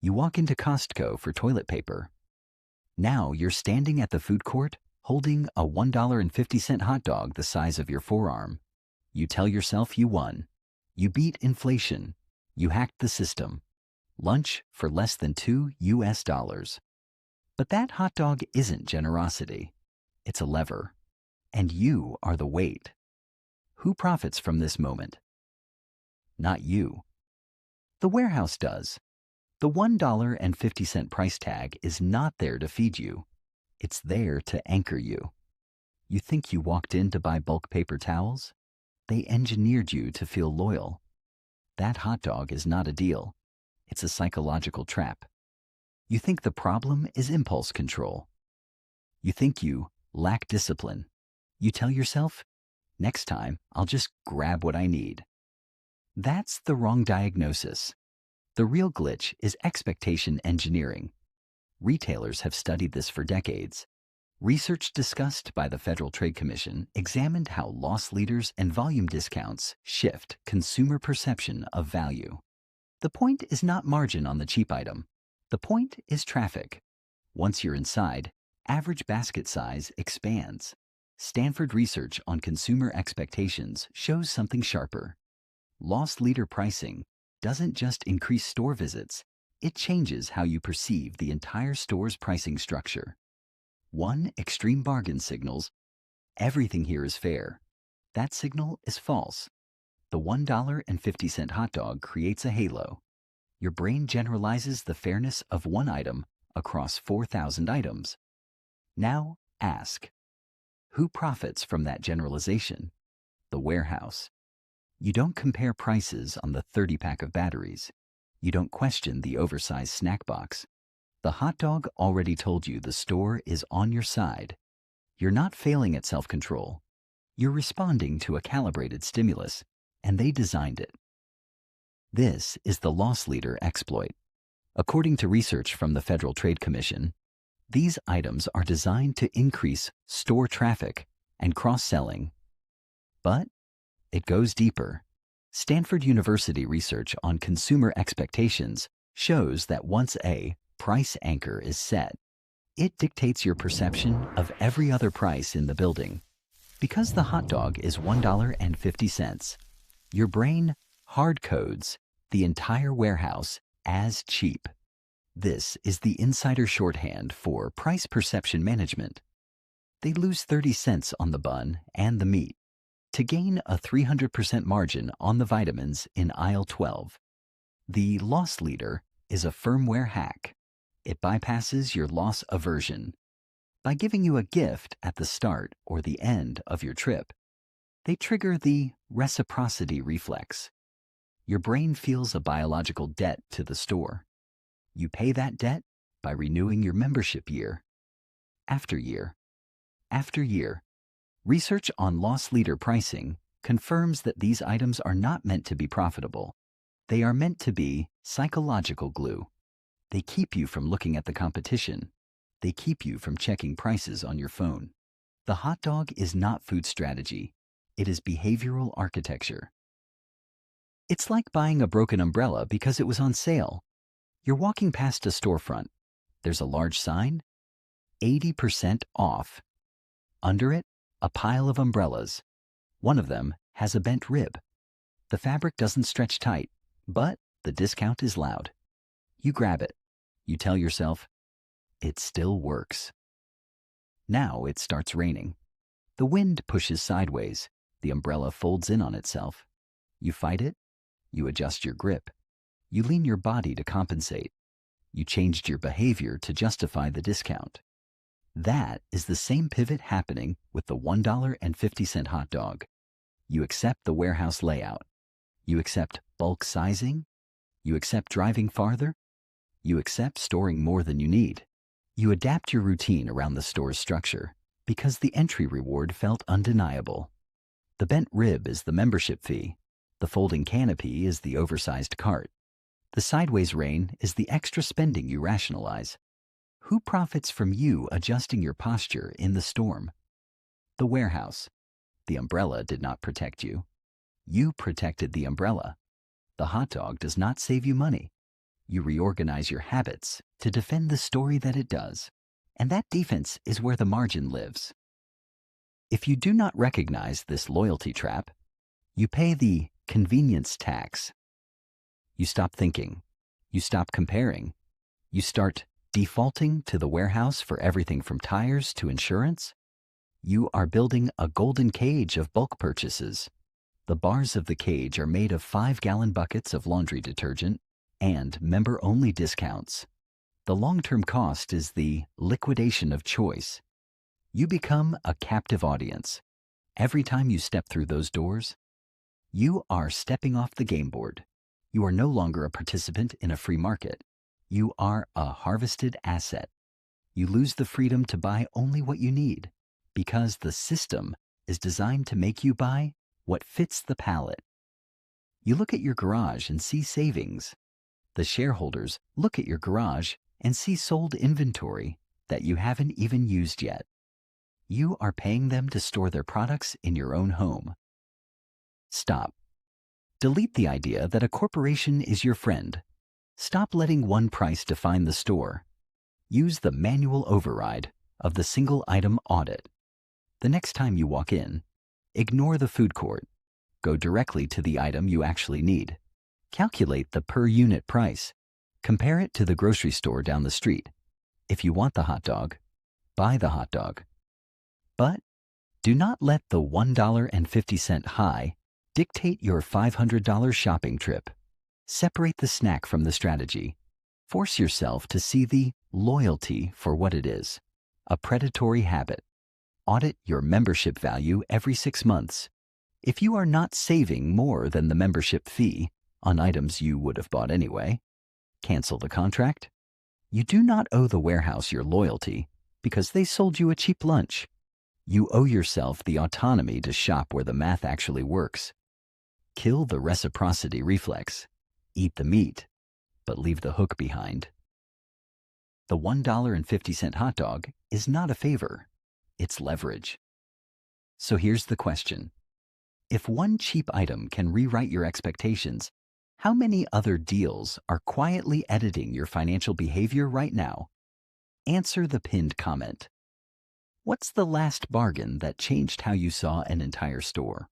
You walk into Costco for toilet paper. Now you're standing at the food court holding a $1.50 hot dog the size of your forearm. You tell yourself you won. You beat inflation. You hacked the system. Lunch for less than $2. But that hot dog isn't generosity. It's a lever. And you are the weight. Who profits from this moment? Not you. The warehouse does. The $1.50 price tag is not there to feed you. It's there to anchor you. You think you walked in to buy bulk paper towels? They engineered you to feel loyal. That hot dog is not a deal. It's a psychological trap. You think the problem is impulse control. You think you lack discipline. You tell yourself, next time I'll just grab what I need. That's the wrong diagnosis. The real glitch is expectation engineering. Retailers have studied this for decades. Research discussed by the Federal Trade Commission examined how loss leaders and volume discounts shift consumer perception of value. The point is not margin on the cheap item. The point is traffic. Once you're inside, average basket size expands. Stanford research on consumer expectations shows something sharper. Loss leader pricing doesn't just increase store visits, it changes how you perceive the entire store's pricing structure. One extreme bargain signals, everything here is fair. That signal is false. The $1.50 hot dog creates a halo. Your brain generalizes the fairness of one item across 4,000 items. Now ask, who profits from that generalization? The warehouse. You don't compare prices on the 30-pack of batteries. You don't question the oversized snack box. The hot dog already told you the store is on your side. You're not failing at self-control. You're responding to a calibrated stimulus, and they designed it. This is the loss leader exploit. According to research from the Federal Trade Commission, these items are designed to increase store traffic and cross-selling. But it goes deeper. Stanford University research on consumer expectations shows that once a price anchor is set, it dictates your perception of every other price in the building. Because the hot dog is $1.50, your brain hard codes the entire warehouse as cheap. This is the insider shorthand for price perception management. They lose 30 cents on the bun and the meat to gain a 300% margin on the vitamins in aisle 12. The loss leader is a firmware hack. It bypasses your loss aversion. By giving you a gift at the start or the end of your trip, they trigger the reciprocity reflex. Your brain feels a biological debt to the store. You pay that debt by renewing your membership year after year after year. Research on loss leader pricing confirms that these items are not meant to be profitable. They are meant to be psychological glue. They keep you from looking at the competition. They keep you from checking prices on your phone. The hot dog is not food strategy. It is behavioral architecture. It's like buying a broken umbrella because it was on sale. You're walking past a storefront. There's a large sign, 80% off. Under it, a pile of umbrellas. One of them has a bent rib. The fabric doesn't stretch tight, but the discount is loud. You grab it. You tell yourself, it still works. Now it starts raining. The wind pushes sideways. The umbrella folds in on itself. You fight it. You adjust your grip. You lean your body to compensate. You changed your behavior to justify the discount. That is the same pivot happening with the $1.50 hot dog. You accept the warehouse layout. You accept bulk sizing. You accept driving farther. You accept storing more than you need. You adapt your routine around the store's structure because the entry reward felt undeniable. The bent rib is the membership fee. The folding canopy is the oversized cart. The sideways rain is the extra spending you rationalize. Who profits from you adjusting your posture in the storm? The warehouse. The umbrella did not protect you. You protected the umbrella. The hot dog does not save you money. You reorganize your habits to defend the story that it does. And that defense is where the margin lives. If you do not recognize this loyalty trap, you pay the convenience tax. You stop thinking. You stop comparing. You start defaulting to the warehouse for everything from tires to insurance. You are building a golden cage of bulk purchases. The bars of the cage are made of 5-gallon buckets of laundry detergent and member-only discounts. The long-term cost is the liquidation of choice. You become a captive audience. Every time you step through those doors, you are stepping off the game board. You are no longer a participant in a free market. You are a harvested asset. You lose the freedom to buy only what you need because the system is designed to make you buy what fits the palette. You look at your garage and see savings. The shareholders look at your garage and see sold inventory that you haven't even used yet. You are paying them to store their products in your own home. Stop. Delete the idea that a corporation is your friend. Stop letting one price define the store. Use the manual override of the single item audit. The next time you walk in, ignore the food court. Go directly to the item you actually need. Calculate the per unit price. Compare it to the grocery store down the street. If you want the hot dog, buy the hot dog. But do not let the $1.50 high dictate your $500 shopping trip. Separate the snack from the strategy. Force yourself to see the loyalty for what it is, a predatory habit. Audit your membership value every 6 months. If you are not saving more than the membership fee on items you would have bought anyway, cancel the contract. You do not owe the warehouse your loyalty because they sold you a cheap lunch. You owe yourself the autonomy to shop where the math actually works. Kill the reciprocity reflex. Eat the meat, but leave the hook behind. The $1.50 hot dog is not a favor. It's leverage. So here's the question. If one cheap item can rewrite your expectations, how many other deals are quietly editing your financial behavior right now? Answer the pinned comment. What's the last bargain that changed how you saw an entire store?